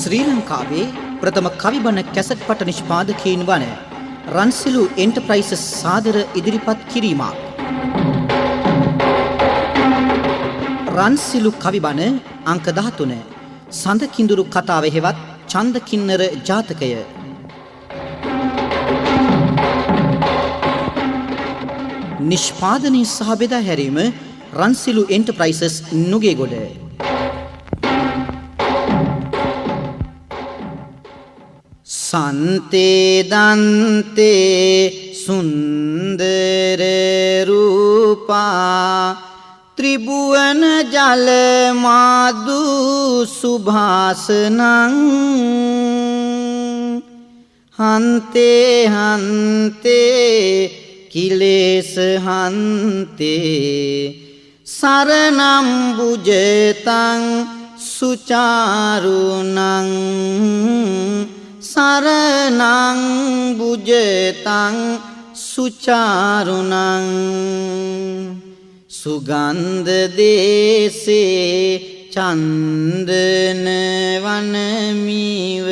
ශ්‍රී ලංකාවේ ප්‍රථම කවිබණ කැසට් පට නිෂ්පාදකයින් වන රන්සිලු එන්ටර්ප්‍රයිසස් සාදර ඉදිරිපත් කිරීමක්. රන්සිලු කවිබණ අංක 13 සඳ කිඳුරු කතාව හෙවත් ඡන්ද කින්නර ජාතකය. නිෂ්පාදනයේ සහ බෙදා හැරීම රන්සිලු එන්ටර්ප්‍රයිසස් නුගේගොඩ. සන්තේ දන්තේ සුන්දර රූපා ත්‍රිභුවන ජල මාදු සුභාසනං හන්තේ හන්තේ කිලේශ හන්තේ සරණම් බුජතං සුචාරුණං සරණං බුජතං සුචාරුණං සුගන්ධ දේසේ චන්දන වනමිව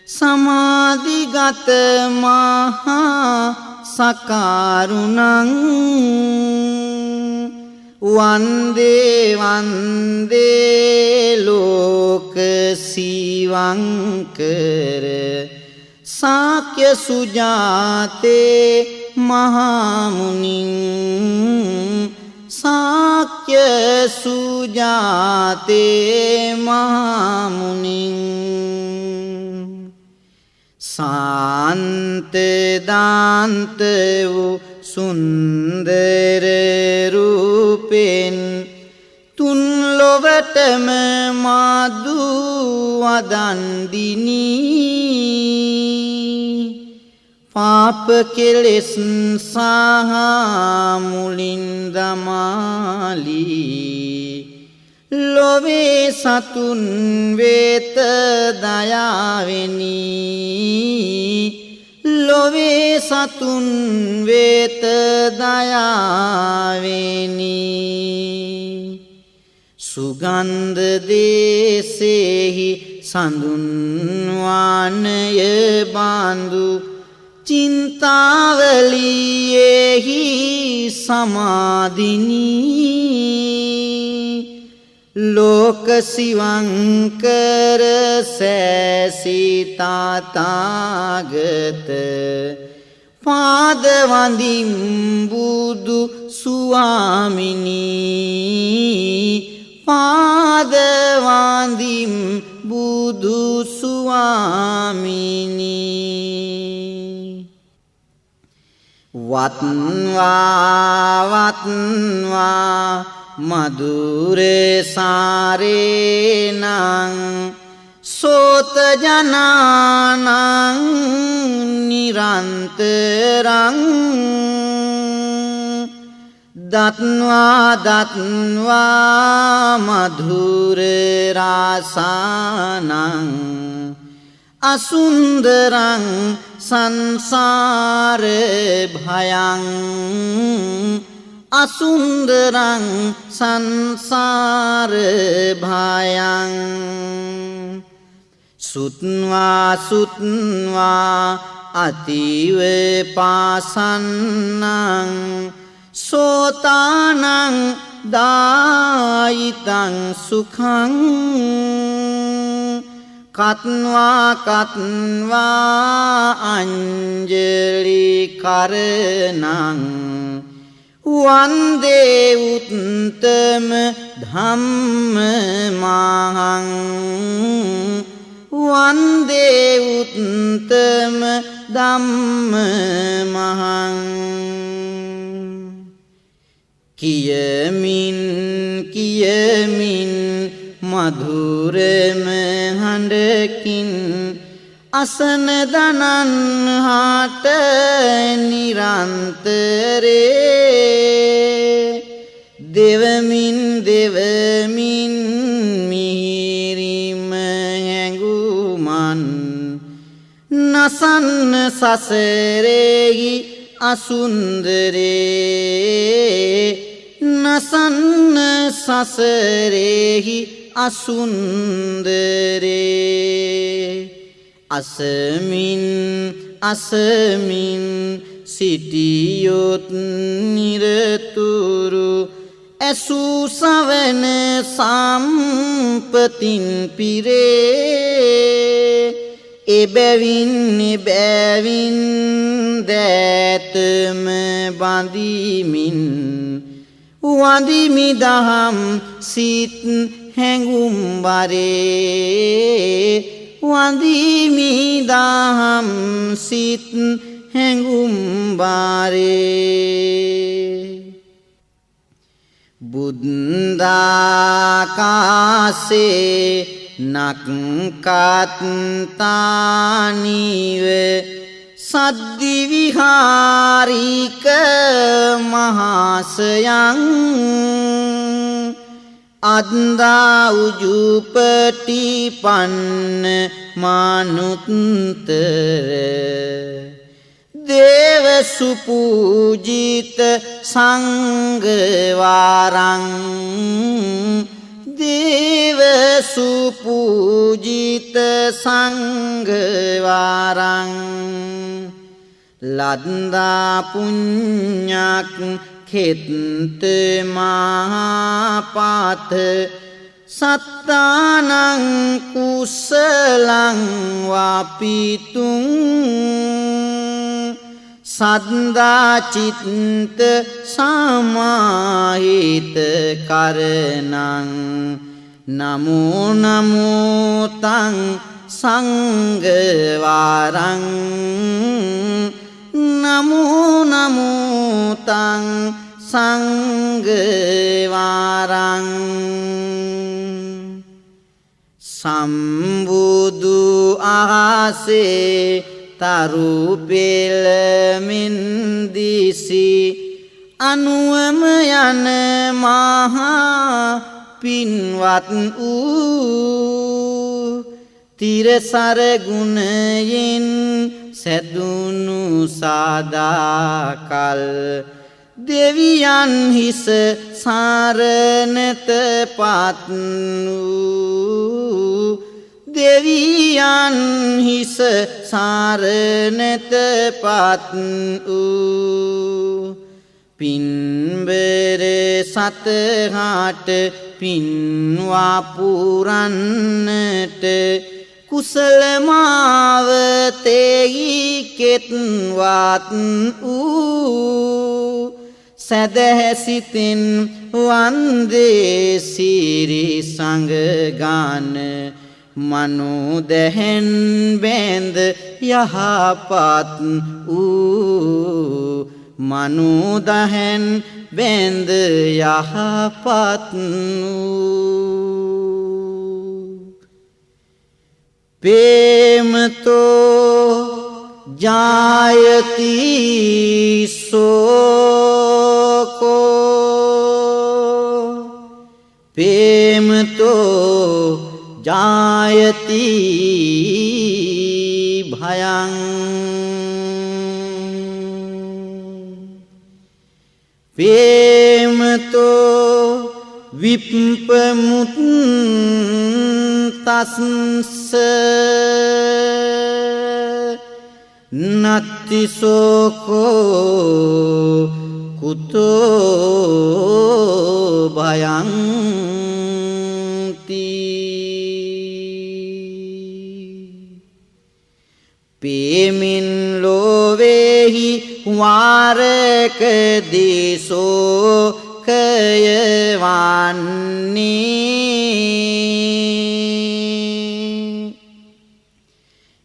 සමාධිගත මහා සකාරුණං වන්දේ වන්දේ ලෝක සිවංකර සාක්‍ය සුජාතේ මහමුනිං සාක්‍ය සුජාතේ මහමුනිං සාන්ත දාන්ත වූ සුන්දර රූපෙන් තුන් ලොවටම මාදු වදන්දිනී පාප කෙලෙස් සහ මුලින් දමාලී ලොවේ සතුන් වේත දයාවෙනි ලොවේ සතුන් වේත දයාවෙනි සුගන්ධ දේසෙහි සඳුන් වානය බාඳු චින්තාවලියෙහි සමාදිනී ලෝක සිවංකර සෑසිතාතාගත පාදවඳිම් බුදු ස්වාමිනී පාදවඳිම් බුදු ස්වාමිනී වත්වා වත්වා මధుර සාරේනං සෝත ජනානං නිරන්තරං දත්වා දත්වා මధుර රාසානං අසුන්දරං සංසාර භයං අසුන්දරං සංසාර භයං සුත්වා සුත්වා අතිව පාසන්නං සෝතානං දායිතං සුඛං කත්වා කත්වා අංජලි කරණං වන්දේ උත්තම ධම්ම මහං වන්දේ උත්තම ධම්ම මහං කියමින් කියමින් මధుරම හඬකින් අසන දනන් හාට නිරන්තරේ දෙවමින් දෙවමින් මිහිරිම හැඟුමන් නසන්න සසරෙහි අසුන්දරේ නසන්න සසරෙහි අසුන්දරේ අසමින් අසමින් සිටියොත් නිරතුරු ඇසූ සවන සම්පතින් පිරේ එබැවින් එබැවින් දෑතම බඳිමින් වඳිමි දහම් සිත් හැඟුම් වරේ වඳිමි දහම් සිත් හැඟුම් වරේ බුද්ධාකාසේ නක්කත්තානිව සද්දි විහාරික මහාසයං අද්දා උජුපටි පන්න මානුත්තර දේව සුපූජිත සංඝවාරං දේව සුපූජිත සංඝවාරං ලද්දා පුඤ්ඤක් ඛෙත්ත මහපාත සත්තානං කුසලං වාපිතුං සද්දා චිත්ත සමාහිත කරණං නමෝ නමෝ තං සංඝවාරං නමෝ නමෝ තං සංඝවාරං සම්බුදු ආසේ තරු පෙළමින් දිසි අනුවම යන මහා පින්වත් වූ තිරසර ගුණයෙන් සැදුණු සාදාකල් දෙවියන් හිස සාරණත පත් වූ දෙවියන් හිස සාරණත පත් වූ පින්බර සතහාට පින්වා පුරන්නට කුසල මාවතෙහි කෙත්වත් වූ සදහැසිතින් වන්දේ සිරි සංගාන මනෝදැහැන් බැඳ යහපත් වූ මනෝදැහැන් බැඳ යහපත් වූ ප්‍රේමතෝ ජායති සෝකෝ ප්‍රේමතෝ ජායති භයං ප්‍රේමතෝ විප්පමුත්තස්ස නත්ති සෝකෝ කුතෝ භයං පේමින් ලෝවේහි වාරක දේශෝ කයවන්නේ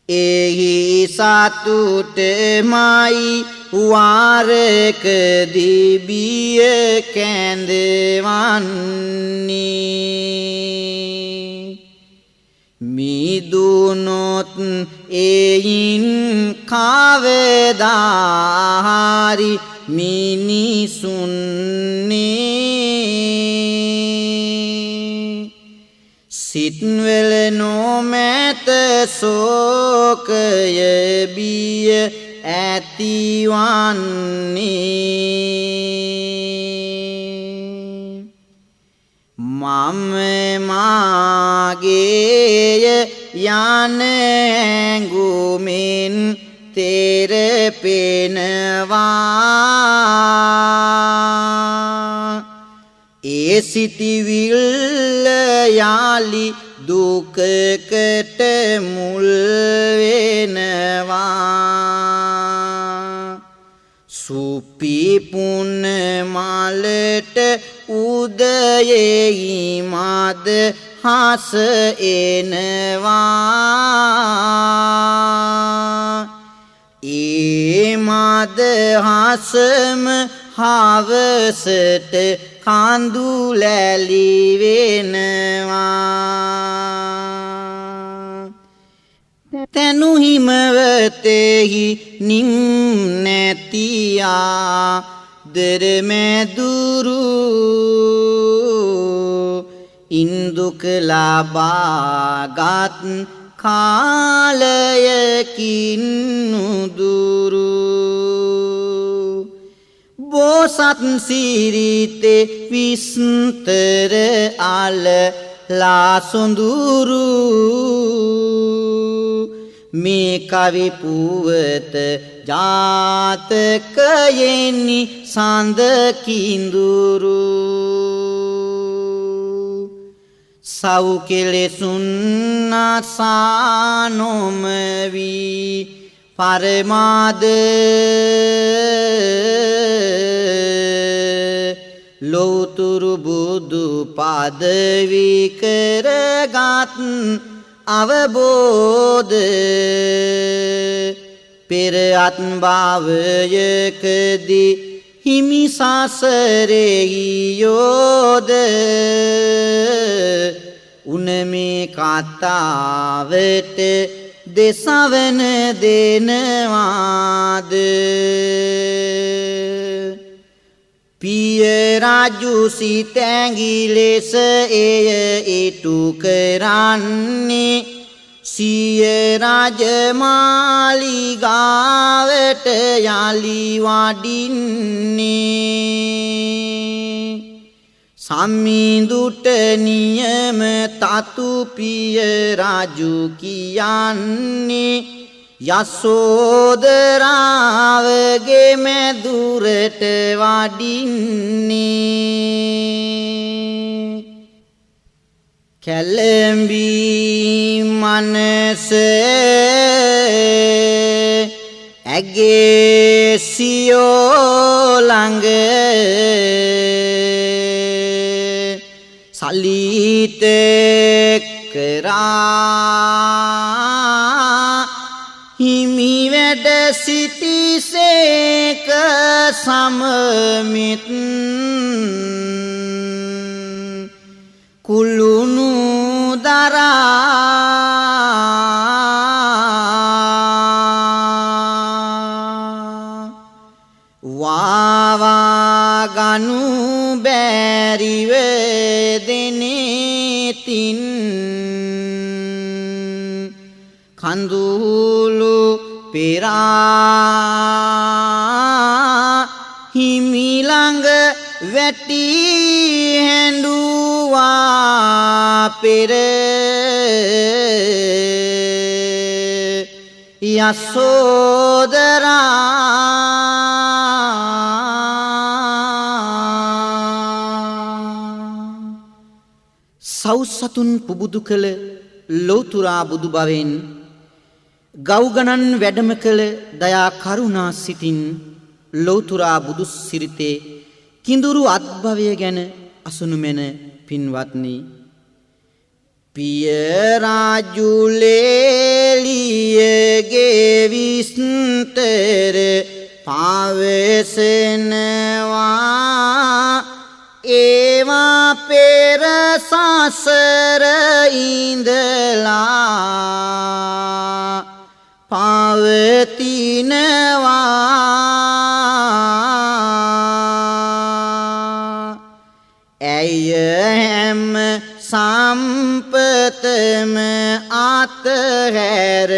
එහි සතුටමයි වාරක දිබිය කැඳවන්නේ මිදුනොත් එයින් කවදාහරි මිනිසුන්නේ සිත්වල නොමැත සෝකය බිය ඇතිවන්නේ මම මාගේය යන ඇඟුමින් තෙරපෙනවා ඒ සිටිවිල්ල යාලි දුකකට මුල් වෙනවා සුපිපුන මලට උදයෙහි මද හස එනවා ඒ මද හසම හවසට කඳුලැලි වෙනවා තනු හිමවතෙහි නිම් නැතියා දරමැදුරු ඉන්දුක ලබාගත් කාලයකින් නුදුරු බෝසත් සිරිතේ විස්තර අල ලාසොඳුරු මේ කවි පුවත ජාතකයෙනි සඳ කිඳුරු සව් කෙලෙසුන් අසානොමවි පරමාද ලෝතුරු බුදු පදවි කරගත් අවබෝධ පෙර අත්භවයකදී හිමි සසරෙහි යෝධ උනමේ කතාවට දෙසවන දෙනවාද පිය රජු සිතැඟි ලෙස එය ඉටු කරන්නේ සිය රජමාලිගාවට යලි වඩින්නේ සම්මිඳුට නියම තතු පිය රජු කියන්නේ යසෝදරාවගේ මැදුරට වඩින්නේ කැලඹී මනස ඇගේ සියෝ ළඟ සලිත කරා හිමි වැඩ සිටිසේක සමමිත් කුළුණු දරා වාවා ගනු බැරිව දෙනෙතින් කඳුළු පෙරා හිමි ළඟ වැටි හැඬුවා පෙර යසෝදරා සෞසතුන් පුබුදු කළ ලෝතුරා බුදු බවෙන් ගව් ගණන් වැඩම කළ දයා කරුණා සිතින් ලෝතුරා බුදු සිරිතේ කිඳුරු අත්භවය ගැන අසුණු මෙන පින්වත්නි පිය රාජු ලේලියගේ විස්තර පවසනවා ඒවා පෙර සසර ඉඳලා පවතිනවා ඇය හැම සම්පතම අතහැර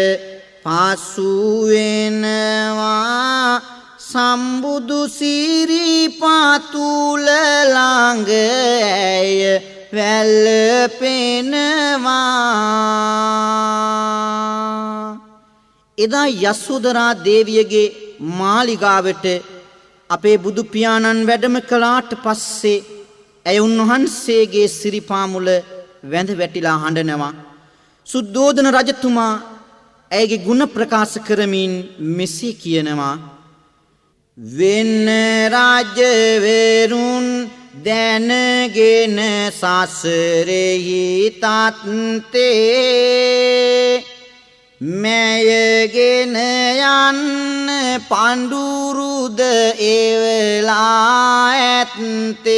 පසු වෙනවා සම්බුදු සිරිපාතුල ළඟ ඇය වැළපෙනවා. එදා යසෝදරා දේවියගේ මාලිගාවට අපේ බුදු පියාණන් වැඩම කළාට පස්සේ ඇය උන්වහන්සේගේ සිරිපා මුල වැඳ වැටිලා හඬනවා. සුද්ධෝදන රජතුමා ඇයගේ ගුණ ප්‍රකාශ කරමින් මෙසේ කියනවා. වෙන රජවරුන් දැනගෙන සසරෙහි තත්තේ මැයගෙන යන්න පඬුරුද එවලා ඇත්තේ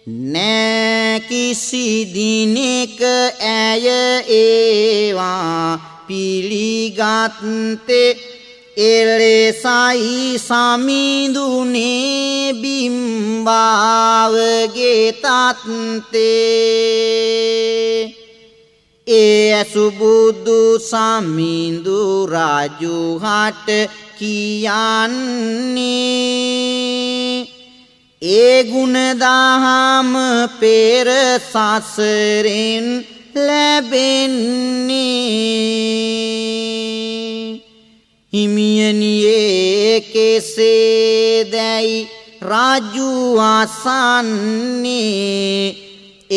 නෑ කිසි දිනෙක ඇය ඒවා පිළිගත්තේ එලෙසයි සමිඳුනේ බිම්බාවගේ තත්තේ ඒ සුබුදු සමිඳු රජුහට කියන්නේ ඒ ගුණ දහම පෙර සසරෙන් ලැබෙන්නේ හිමියනියේ කෙසේදැයි රජු අසන්නේ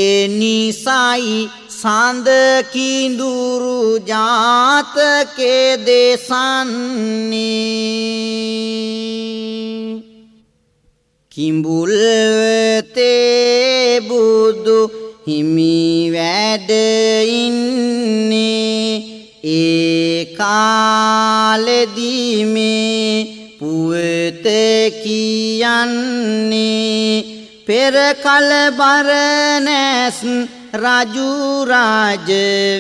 එනිසයි සඳ කිඳුරු ජාතකේ දේශන්නේ කිඹුල්වතේ බුදු හිමි වැඩ ඉන්නේ ඒ කාලෙදී මේ පුවත කියන්නේ පෙර කල බරණැස් රජු රාජ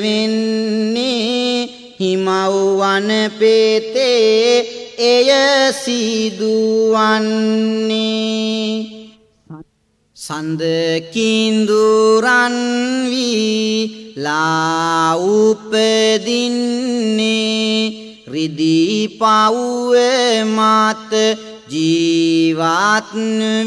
වෙන්නේ හිමව්වන් පෙතේ එය සිදුවන්නේ සඳ කිඳුරන් වීලා උපදින්නේ රිදී පවුව මත ජීවත්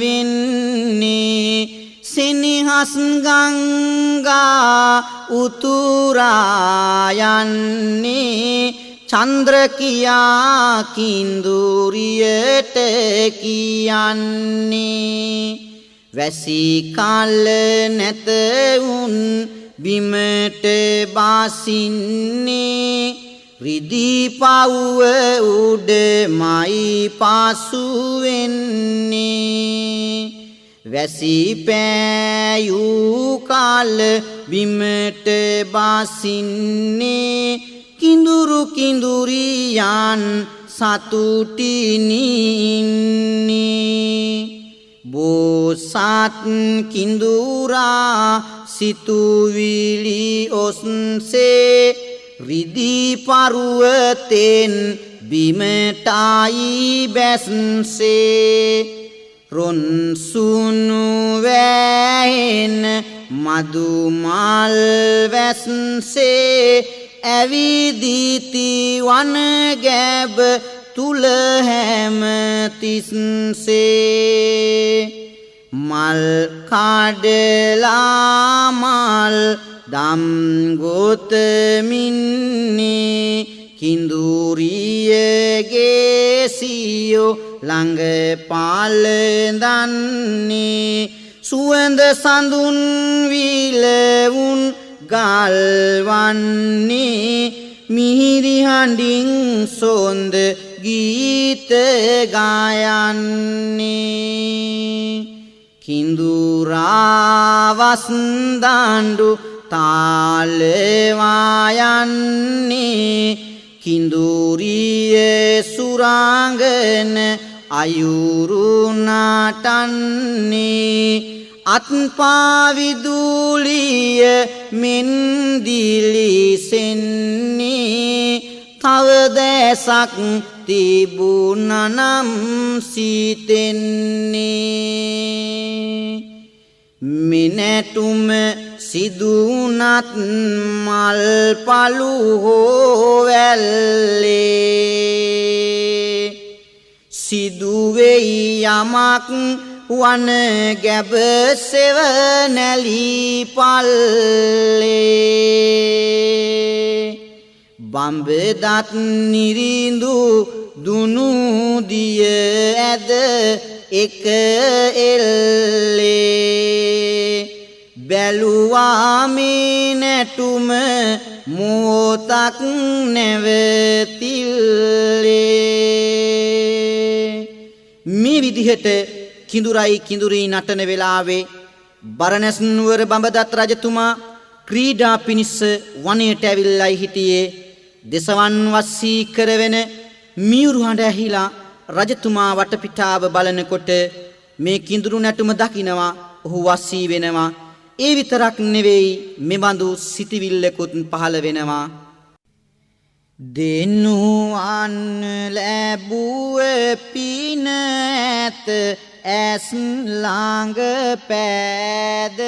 වෙන්නේ සෙනෙහස් ගංගා උතුරා යන්නේ චන්ද්‍ර කියා කිඳුරියට කියන්නේ වැසි කල නැත උන් බිමට බසින්නේ රිදී පවුව උඩමයි පසු වෙන්නේ වැසි පෑයූ කාල බිමට බසින්නේ කිඳුරු කිඳුරියන් සතුටිනි ඉන්නේ බෝසත් කිඳුරා සිතුවිලි ඔස්සේ රිදී පරුවතෙන් බිමටයි බැස්සේ රොන්සුනු වැහෙන මදුමල් වැස්සේ ඇවිදිති වන ගැබ තුල හැම තිස්සේ මල් කඩලා මල් දම් ගොතමින්නේ කිඳුරියගේ සියෝ ළඟ පාලදන්නේ සුවඳ සඳුන් විලවුන් ගල්වන්නේ මිහිරි හඬින් සොඳ ගීත ගායන්නේ කිඳුරා වස්දඬු තාලවා යන්නේ කිඳුරිය සුරාංගන අයුරු නටන්නේ අත්පා විදුලිය මෙන් දිලිසෙන්නේ තව දැසක් තිබුණනම් සිතෙන්නේ මිනැටුම සිදුනත් මල් පළු හෝවැල්ලේ සිදුවෙයි යමක් වන ගැබ සෙවනැලි පල්ලේ බම්බදත් නිරිඳු දුනු දිය ඇද එක එල්ලේ බැලුවා මේ නැටුම මොහොතක් නැවතිල්ලේ මේ විදිහට කිඳුරයි කිඳුරී නටන වෙලාවේ බරණැස් නුවර බඹදත් රජතුමා ක්‍රීඩා පිණිස වනයට ඇවිල්ලායි හිටියේ දෙසවන් වස්සී කරවෙන මියුරු හඬ ඇහිලා රජතුමා වටපිටාව බලනකොට මේ කිඳුරු නැටුම දකිනවා ඔහු වස්සී වෙනවා ඒ විතරක් නෙවෙයි මෙබඳු සිටිවිල්ලකුත් පහළ වෙනවා දෙනුවන් ලැබුව පින ඇත ඇස් ළඟ පෑද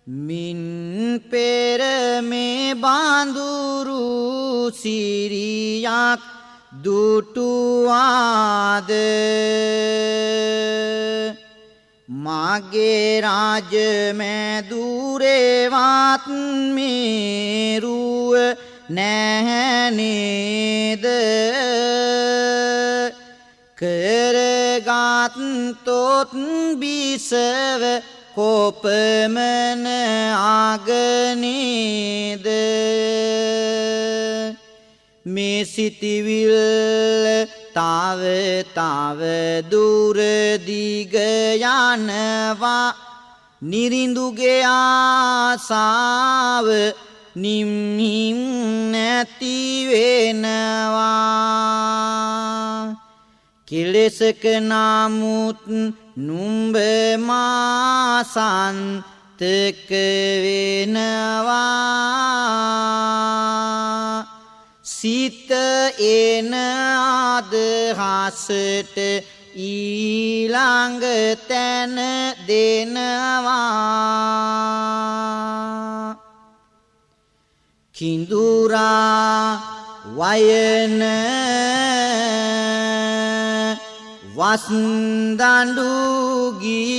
මින් පෙර මේ බඳුරු සිරියක් දුටුවාද මගේ රාජ මැදුරේවත් මේරුව නැහැනේද කරගත් තොත් බිසව කොපමණ අගනේද මේ සිටිවිල්ල තව දුර දිග යනවා නිරිඳුගේ ආසාව නිම්හිම් නැති වෙනවා කෙලෙසක නමුත් නුඹ මාසන්තක වෙනවා සිත එන අදහසට ඊළඟ තැන දෙනවා කිඳුරා වයන වස්දඬු ගී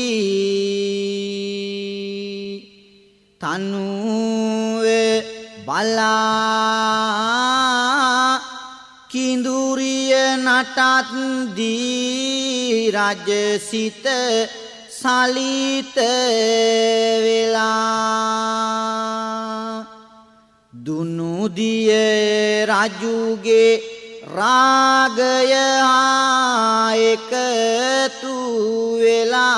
තනුවේ බලා කිඳුරිය නටත් දී රජසිත සලිත වෙලා දුනු දිය රජුගේ රාගය එකතු වෙලා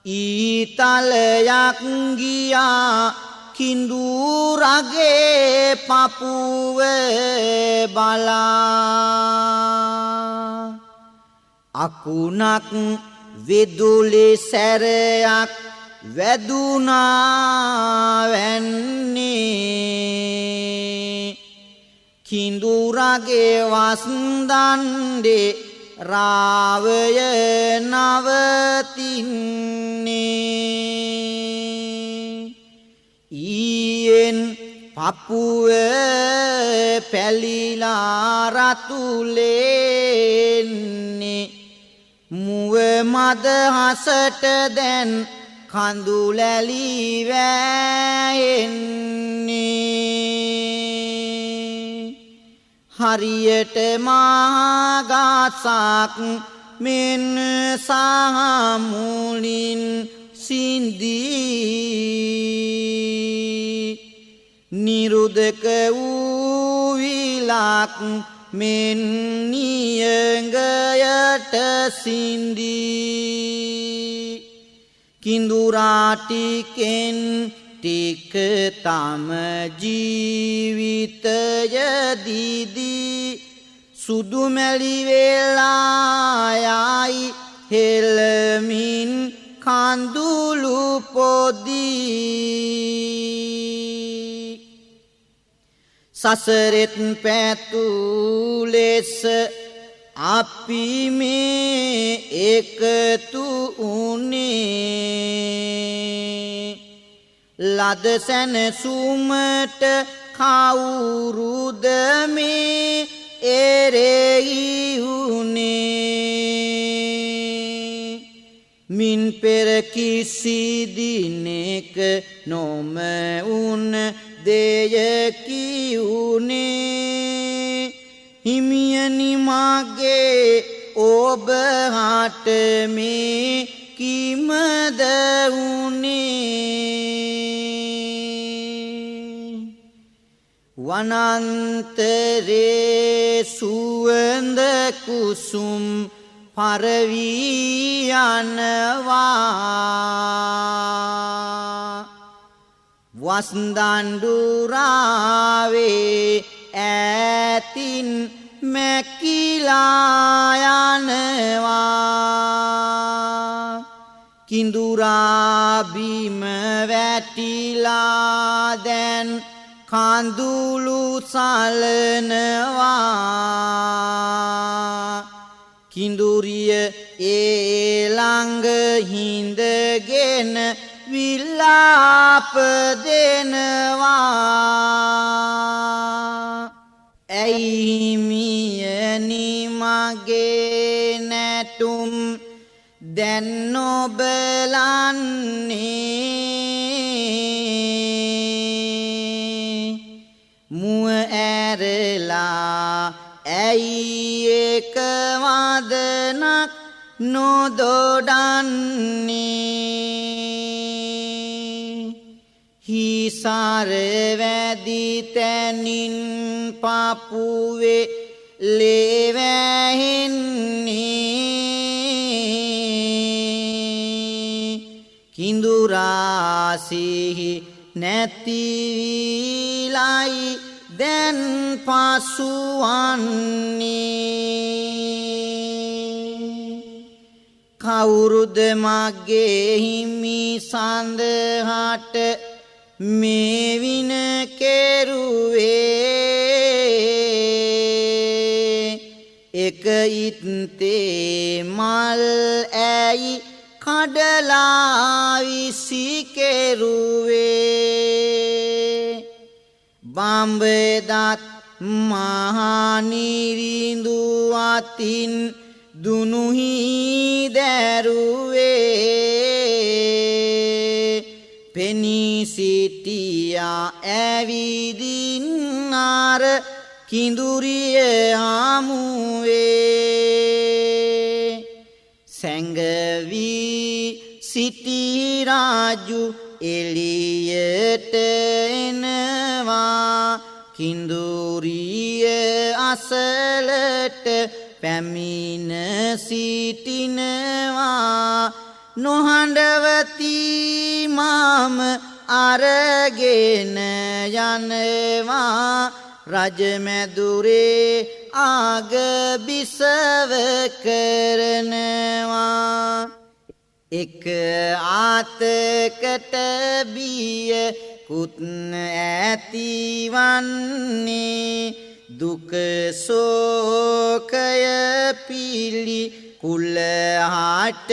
ඊතලයක් ගියා කිඳුරගේ පපුව බලා අකුණක් වෙදුලේ සැරයක් වැදුනා වැන්නේ කිඳුරගේ වස්දණ්ඩේ රාවය නවතින්නේ ඊයෙන් පපුව පැලිලා රතුලෙන්නේ මුව මද හසට දැන් කඳුලැලි වැයෙන්නේ හරියට මාගසක් මෙන් සහමුලින් සින්දී නිරුදක වූ විලක් මෙන් නියඟයට සින්දී කිඳුරා ටිකෙන් ටික තම ජීවිතය දීදී සුදු මැලි වෙලා යයි හෙළමින් කඳුළු පොදී සසරෙත් පැතු ලෙස අපි මේ එකතු උනේ ලද සැනසුමට කවුරුද මේ එරෙහි වුනේ මින් පෙර කිසි දිනෙක නොම උන දෙයකි වුනේ හිමියනි මගේ ඔබ හට මේ කිමද වුනේ වනන්තරේ සුවඳ කුසුම් පරවී යනවා වස්දණ්ඩුරාවේ ඈතින් මැකිලා යනවා කිඳුරා බිම වැටිලා දැන් කඳුළු සලනවා කිඳුරිය ඒ ළඟ හිඳගෙන විලාප දෙනවා ඇයි මියනි මගේ නැටුම් දැන් නොබලන්නේ මුව ඇරලා ඇයි එක වදනක් නොදොඩන්නේ හිසර වැදි තැනින් පපුවේ ලේ වැහෙන්නේ කිඳුරා සිහි නැති විලයි දැන් පසුවන්නේ කවුරුද මගේ හිමි සඳහට මේ වින කෙරුවේ එක ඉත්තේ මල් ඇයි කඩලා විසි කෙරුවේ බම්බෙදත් මහනිරිඳු අතින් දුනුහි දැරුවේ පෙනී සිටියා ඇවිදින් අර කිඳුරිය හමුවේ සැඟවී සිටි රාජු එළියට එනවා කිඳුරිය අසලට පැමිණ සිටිනවා නොහඬවති මම අරගෙන යනවා රජමැදුරේ ආග බිසව කරනවා එක ආතකට බිය කුත් ඇතිවන්නේ දුක සෝකය පිලි කුලහට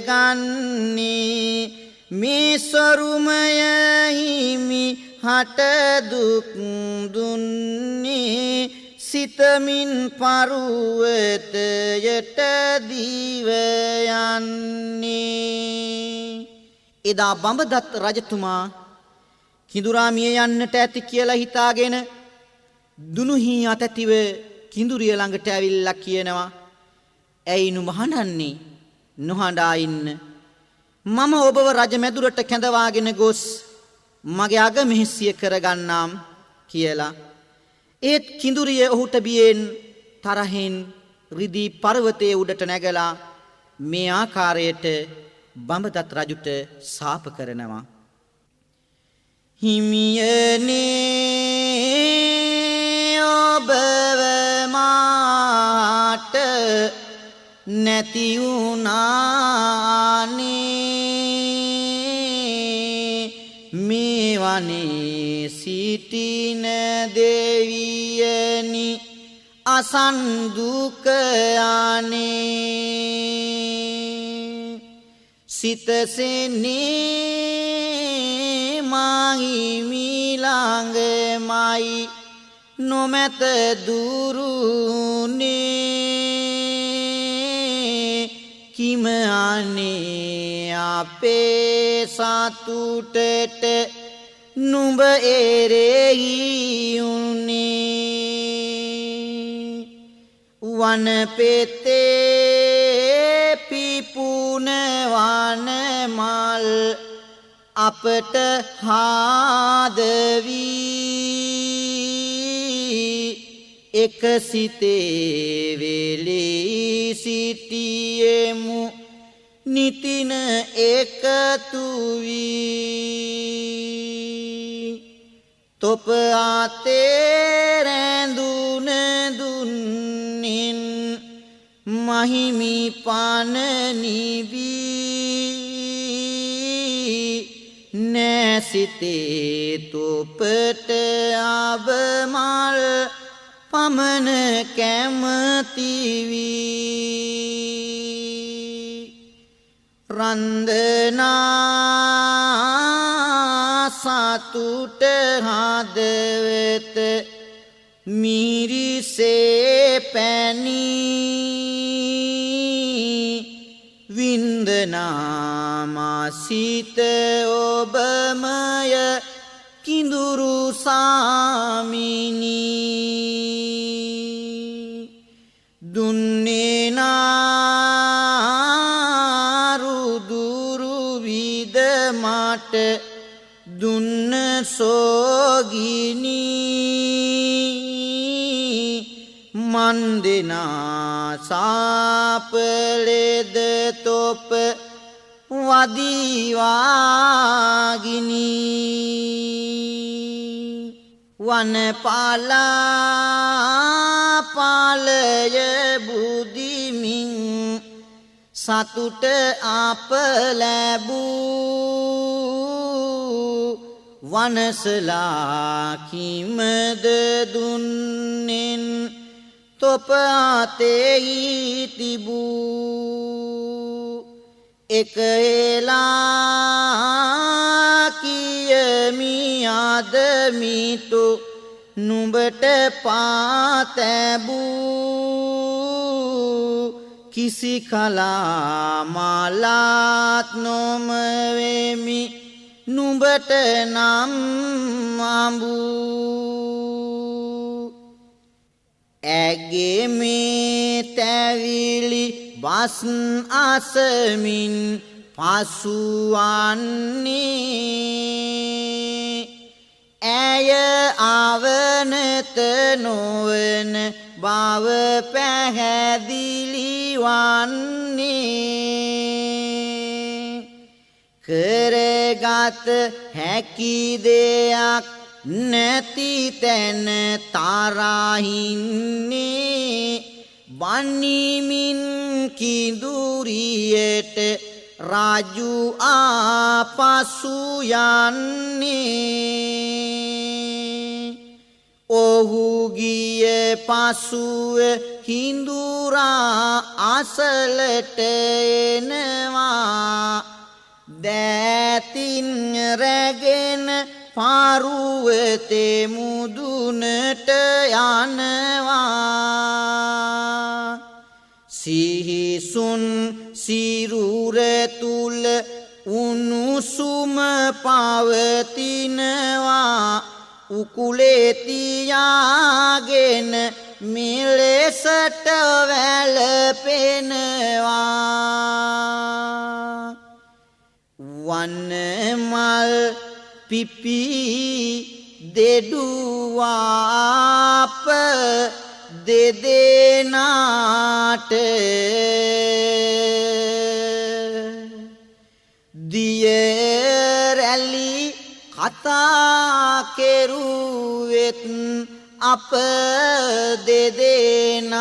ගන්නේ මේ ස්වරුමය හිමි හට දුක් දුන්නේ සිතමින් පරුවතයට දිව යන්නේ එදා බඹදත් රජතුමා කිඳුරා මිය යන්නට ඇති කියලා හිතාගෙන දුනුහි අතැතිව කිඳුරිය ළඟට ඇවිල්ලා කියනවා ඇයි නුඹ හඬන්නේ නොහඬා ඉන්න මම ඔබව රජමැදුරට කැඳවාගෙන ගොස් මගේ අගමෙහෙසිය කරගන්නම් කියලා ඒත් කිඳුරිය ඔහුට බියෙන් තරහෙන් රිදී පර්වතයේ උඩට නැගලා මේ ආකාරයට බඹදත් රජුට සාප කරනවා හිමියනේ ඔබව මාට නැති වුණානේ මේ වනේ සිටින දෙවියනි අසන් දුක යන්නේ සිතසෙන්නේ මාහි මිලංගමයි නොමැත දුරුනේ කිම අනේ අපේ සතුටට නුඹ එරෙහි උනේ වන පෙතේ පිපුන වන මල් අපට හාදවි එක සිතේ වෙලී සිටියෙමු නිතින එකතු වී තොප ආතේ රැඳුන දුන්නින් මහිමි පන නිවී නැසිතේ තොපට අබමල් පමන කැමති වී රන්දනා සතුට හදවත මිරිසේ පැනී වින්දනාමසිත ඔබමය කිඳුරු සාමිනී දුන්නේ නාරුදුරු විද මට දුන්න සෝගිනී මන් දෙනා සාපලෙද තොප වදිවාගිනී වනපාලා පාලය බුදිමින් සතුට අප ලැබූ වනසලා කිමද දුන්නෙන් තොප අතෙහි තිබූ එක එලා කියමි අදමිතු නුඹට පාතැබූ කිසි කලා මලාත් නොමවෙමි නුඹට නම් අඹූ ඇගේ මේ තැවිලි බස් අසමින් පසුවන්නේ ඇය අවනත නොවන බව පැහැදිලි වන්නේ කරගත හැකි දෙයක් නැති තැන තරහින්නේ බනිමින් කිඳුරියට රජු ආපසු යන්නේ ඔහු ගිය පසුව හිඳුරා අසලට එනවා දෑතින් රැගෙන පාරුවතේ මුදුනට යනවා සිහිසුන් සිරුර තුල උණුසුම පවතිනවා උකුලේ තියාගෙන මෙලෙසට වැළපෙනවා වනමල් පිපි දෙඩුවාප දෙදෙනාට දිය රැලි කතා කෙරුවෙත් අප දෙදෙනාට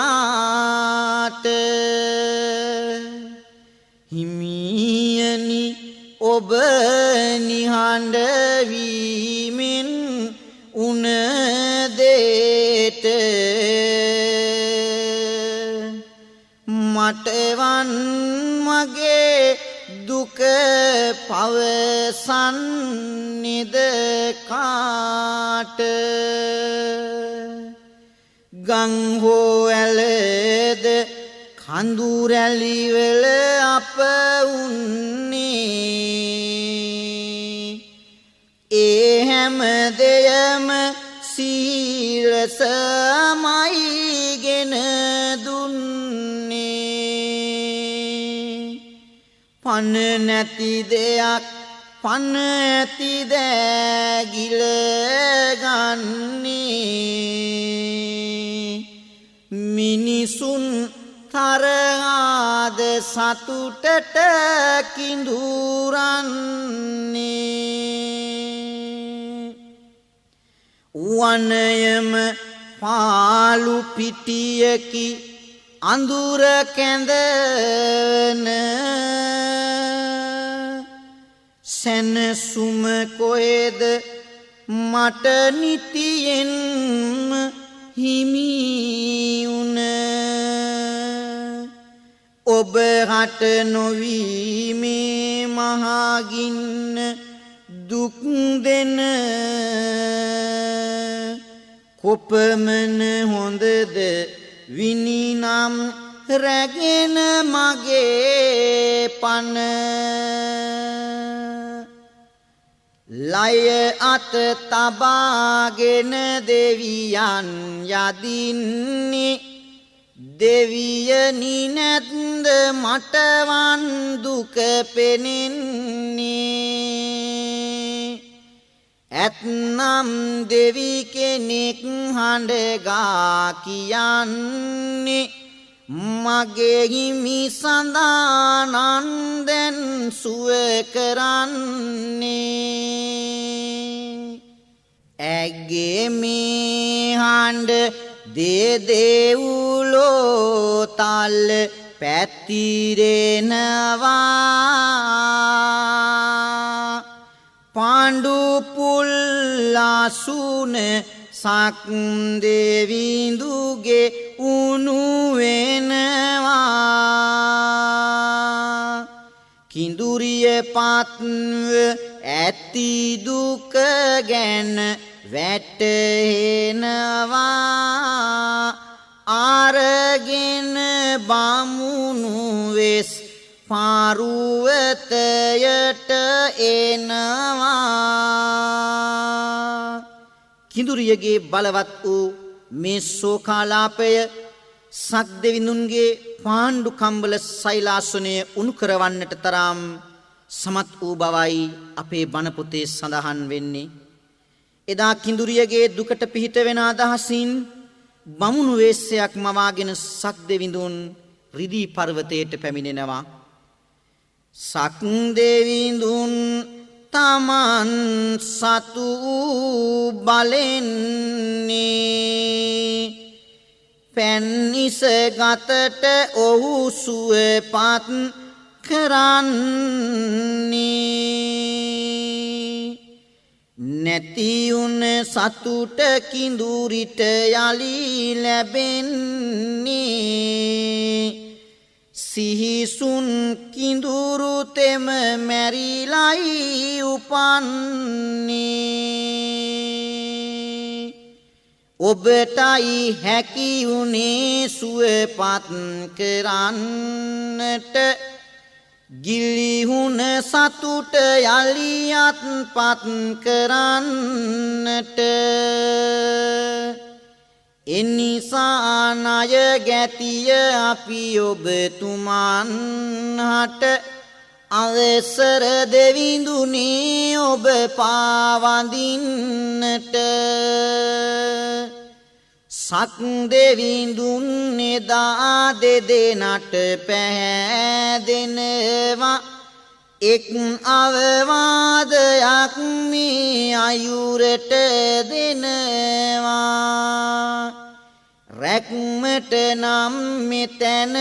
හිමියනි ඔබ නිහඬ වීමෙන් උන දේට මටවන් මගේ දුක පවසන්නේද කාට ගං හෝ ඇලද කඳු රැලි වල අප උන්නේ ඒ හැම දෙයම සීල සමයිගෙන දුන්නේ පන නැති දෙයක් පන ඇති දෑගිල ගන්නේ මිනිසුන් තරාද සතුටට කිඳුරන්නේ වනයම පාලු පිටියකි අඳුර කැඳන සැනසුම කොහෙද මට නිතියෙන්ම හිමි වුණ ඔබ හට නොවී මේ මහගින්න දුක් දෙන කොපමණ හොඳද විනිනම් රැගෙන මගේ පන ලය අත තබාගෙන දෙවියන් යදින්නේ දෙවියනි නැත්ද මටවන් දුක පෙනෙන්නේ ඇත්නම් දෙවි කෙනෙක් හඬගා කියන්නේ මගේ හිමි සඳානන් දැන් සුව කරන්නේ ඇගේ මේ හඬ දෙවුලෝ තල්ල පැතිරෙනවා පාණ්ඩු පුල්ලාසුන සක් දෙවිඳුගේ උණු වෙනවා කිඳුරිය පත්ව ඇති දුක ගැන වැටහෙනවා ආරගෙන බමුණු වෙස් පාරුවතයට එනවා කිඳුරියගේ බලවත් වූ මේ ශෝකාලාපය සක්දෙවිඳුන්ගේ පාණ්ඩු කම්බල සෛලාසනය උණු කරවන්නට තරම් සමත් වූ බවයි අපේ බණ පොතේ සඳහන් වෙන්නේ එදා කිඳුරියගේ දුකට පිහිට වෙන අදහසින් බමුණු වේශ්‍යයක් මවාගෙන සක්දෙවිඳුන් රිදී පර්වතයට පැමිණෙනවා සක්දෙවිඳුන් තමන් සතු බලෙන්නේ පැන්නිස ගතට ඔහු සුවපත් කරන්නේ නැතිවුන සතුට කිඳුරිට යලි ලැබෙන්නේ සිහිසුන් කිඳුරු තෙම මැරිලයි උපන්නේ ඔබටයි හැකි වුණේ සුවපත් කරන්නට ගිලිහුණ සතුට යලියත් පත් කරන්නට එනිසා ණය ගැතිය අපි ඔබතුමන්හට අවසර දෙවිඳුනේ ඔබ පාවඳින්නට සක්දෙවිඳුන් එදා දෙදෙනට පැහැදෙනවා එක් අවවාදයක් මේ අයුරට දෙනවා රැක්මට නම් මෙතැන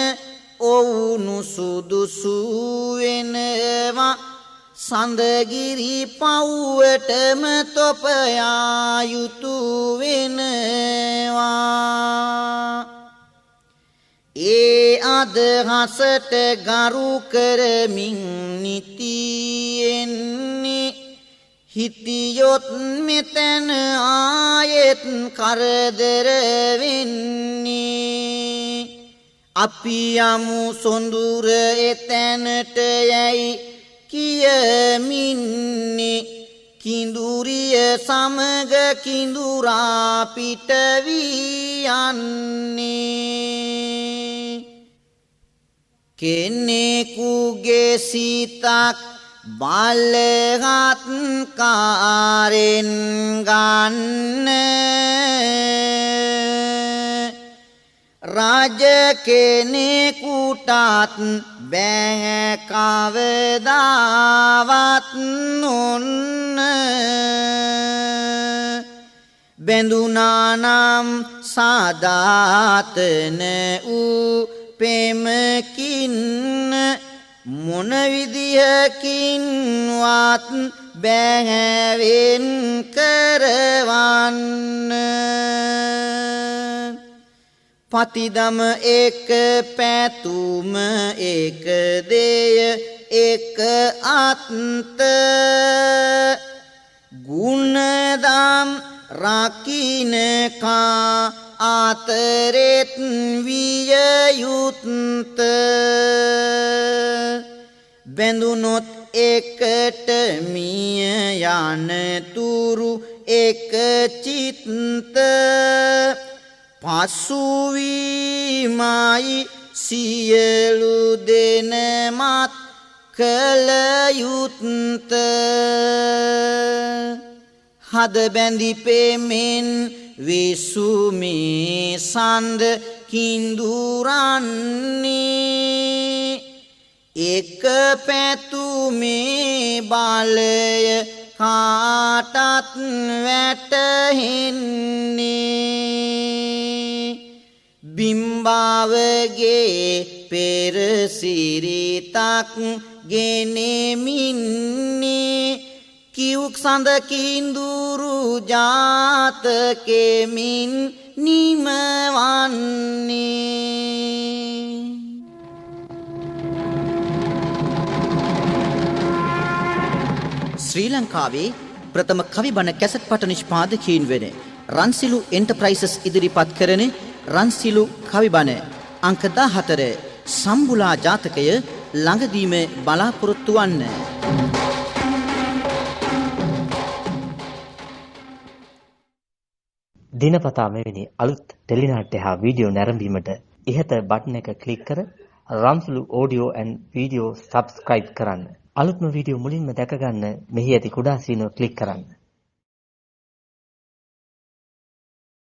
ඔවුනු සුදුසු වෙනවා සඳගිරි පව්වටම තොපයා යුතු වෙනවා ඒ අදහසට ගරු කරමින් නිතියෙන්නේ හිතියොත් මෙතන ආයෙත් කරදර වෙන්නේ අපි යමු සොඳුර එතැනට යයි කියමින්නේ කිඳුරිය සමග කිඳුරා පිට වී යන්නේ කෙනෙකුගේ සිතක් බලගත් කාරෙන් ගන්න රාජ කෙනෙකුටත් බෑ කවදාවත් නොන්න බැඳුනා නම් සාදාතන වූ පෙමකින් මොන විදියකින්වත් බැහැවෙන් කරවන්න පතිදම එක පැතුම එක දේය එක අත්ත ගුණදම් රකින්නකා අතරෙත් විය යුත්ත බැඳුනොත් එකට මිය යන තුරු එක චිත්ත පසුවීමයි සියලු දෙනමත් කළ යුත්ත හද බැඳි පෙමෙන් විසුමී සඳ කිඳුරන්නේ එක පැතුමේ බලය කාටත් වැටහෙන්නේ බිම්බාවගේ පෙරසිරිතක් ගෙනෙමින්නේ කිව්ක් සඳ කිඳුරු ජාතකෙමින් නිමවන්නේ ශ්‍රී ලංකාවේ ප්‍රථම කවිබණ කැසට් පට නිෂ්පාදකයින් වෙන රන්සිලු එන්ටර්ප්‍රයිසස් ඉදිරිපත් කරන රන්සිලු කවිබණ අංක 14 සම්බුලා ජාතකය ළඟදීම බලාපොරොත්තු වන්න. දිනපතා මෙවැනි අලුත් ටෙලිනාට්‍ය හා වීඩියෝ නැරඹීමට ඉහත බටන් එක ක්ලික් කර රන්සිලු ඔඩියෝ ඇන්ඩ් වීඩියෝ සබ්ස්ක්‍රයිබ් කරන්න. අලුත්ම වීඩියෝ මුලින්ම දැක ගන්න මෙහි ඇති කුඩා සීනුව ක්ලික් කරන්න.